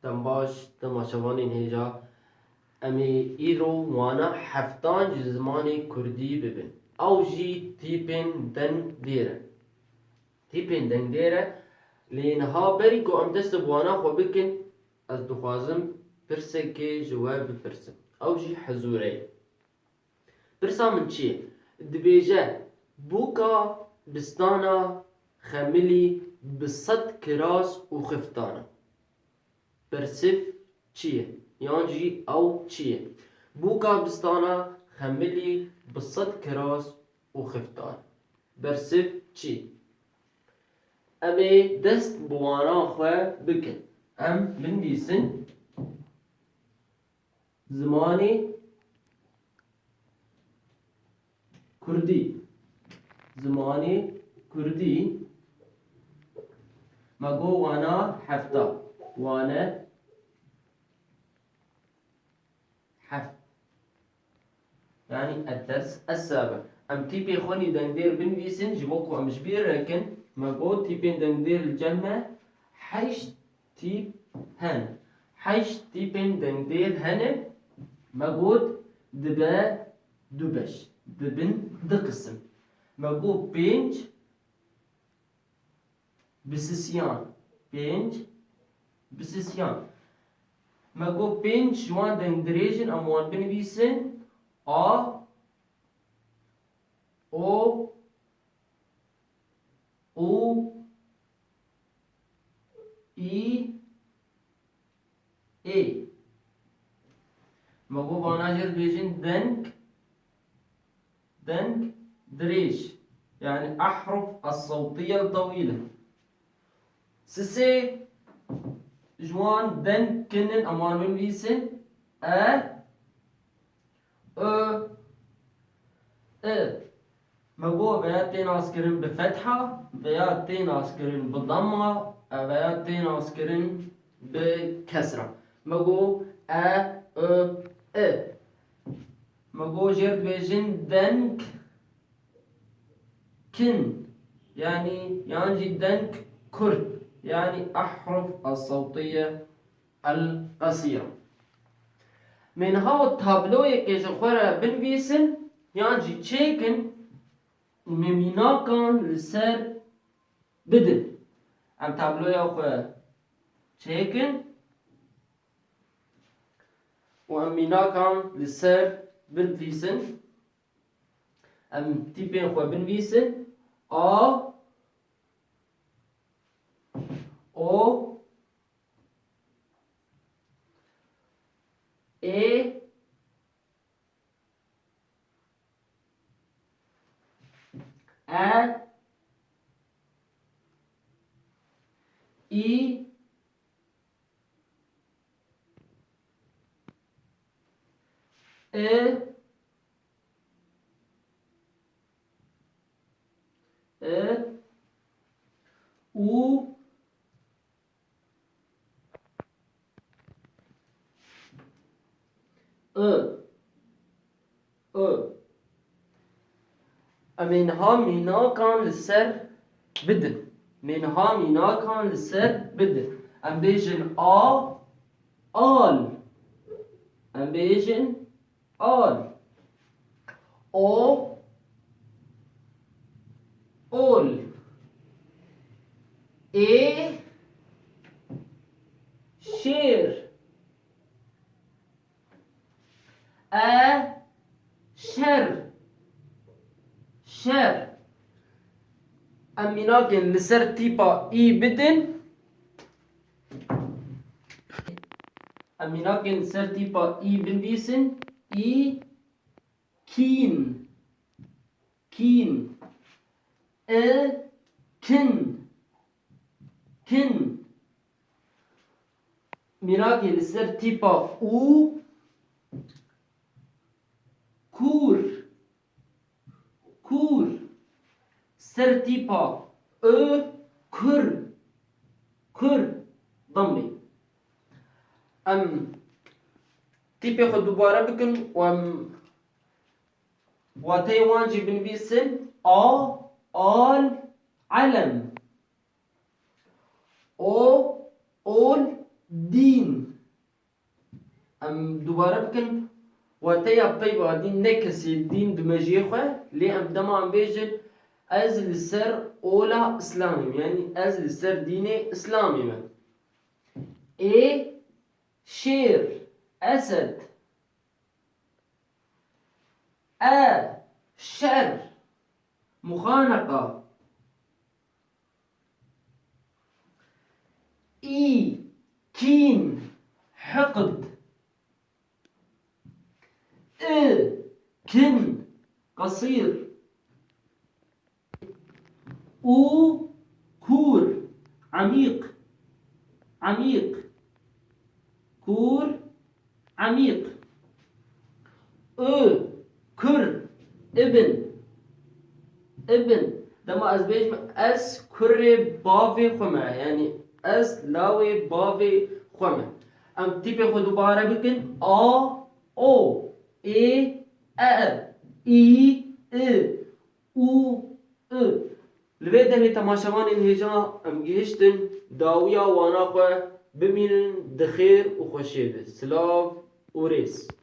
دم باش تماشاوانین هیجا امی ایرو وانا هفتان زمانی کردی ببین او جی تیپین دنگ دیره لینها بری کو ام دست بوانا خو بکن از دخوازم پرسه که جواب بپرسم او جی حضوره پرسا من چیه دبیجه بوکا بستانا خملی بصد کراس و خفتانا برسف چیه یانجی او چیه بوکا بستانا خملی بصد کراس و خفتانا برسف چی امی دست بوانا خواه بکن ام بنویسن زمانی کردی مگو وانا هفتا وانا حفت يعني الدرس السابع ام تيبي خوني دندير بنويسن جبوكو ام جبير لكن مگو تيبين دندير الجمع حيش تيب هن حيش تيبين دندير هن مگود دبا دوبش دبن دقسم مگو بينج بسسيان مگو بينج جوان دندريجن اموان بنويسن A O U I A مگو باناجر بيجن دنك دريش يعني أحرف الصوتية الطويلة سسي جوان دنك كنن أمان من بيسن مگو ویا تیناس کرن بفتحة ویا تیناس کرن بضمة ویا تیناس کرن بكسرة مگو مگو جرد بيجن دنك كن يعني دنك كرد يعني أحرف الصوتية القصيرة من هاو التابلو يكيش خوره بنويسن يعني تشيكن مميناكان لسر بدن ام تابلو يا خوره تشيكن وميناكان لسر بنويسن ام تيبين خوره بنويسن او A I U منها ميناكان لسر بدن ام بيجن آل ام بيجن آل او أول شير شر اميناكن لسر تيبا اي بدن اميناكن لسر تيبا اي بنبيسن اي كين كن ميراكن لسر تيبا او كور سر تيبا كر ضمي تيبي خد دوباره بكن واتي وانجي بنبيسن آل علم أول دين ام دوباره بکن واتیا پی بعدین نکسی دین بمجیه خواه لی ام دما ام بیجن از لسر اولا اسلامي يعني از لسر دين اسلامي من اي شير اسد شر مخانقة اي كين حقد كن قصير او كور عميق كور عميق كر ابن دما از بیش از کر باوی خومه يعني از لاوی باوی خومه ام تیپ خود دوباره بکن او ای ای او لبه دمی تماشاوان انهجا ام گهشتن داویا وانا خواه ببینن دخیر و خوشیده سلاو و ریس